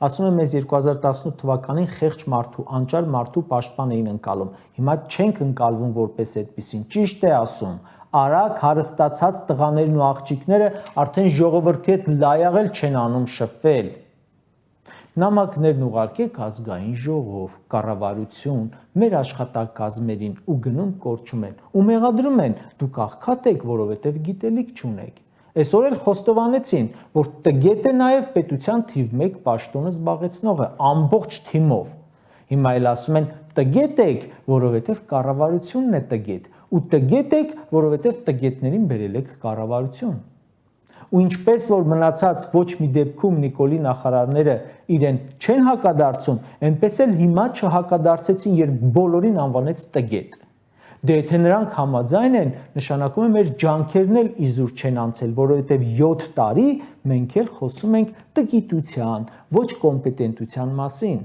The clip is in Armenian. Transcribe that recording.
Ասում եմ, մեզ 2018 թվականին խեղճ մարդու, անճար մարդու պաշտպան էին ընկալում, հիմա չենք ընկալվում որպես այդպիսին, ճիշտ է ասում, արագ հարստացած տղաներն ու աղջիկները արդեն ժողովրդի հետ լայաղել չեն անում շփվել։ Նամակներն ուղարկեք ազգային ժողով, կառավարություն, մեր աշխատակազմերին ու գնում կորչում են ու մեղադրում են, դուք աղքատ եք, որովհետև գիտելիք չունեք։ Այսօր էլ խոստովանեցին, որ տգետ է նաև պետության թիվ 1 պաշտոնը զբաղեցնողը ամբողջ թիմով։ Հիմա էլ ասում են տգետ եք, որովհետև կառավարությունն է տգետ, ու տգետ եք, որովհետև տգետներին բերել եք կառավարություն։ Ու ինչպես որ մնացած ոչ մի դեպքում Նիկոլի նախարարները իրեն չեն հակադարձում, այնպես էլ հիմա չհակադարձեցին, երբ բոլորին անվանեց տգետ։ Դե եթե նրանք համաձայն են, նշանակում է մեր ջանքերն էլ իզուր չեն անցել, որովհետև 7 տարի մենք էլ խոսում ենք տգիտության, ոչ կոմպետենտության մասին։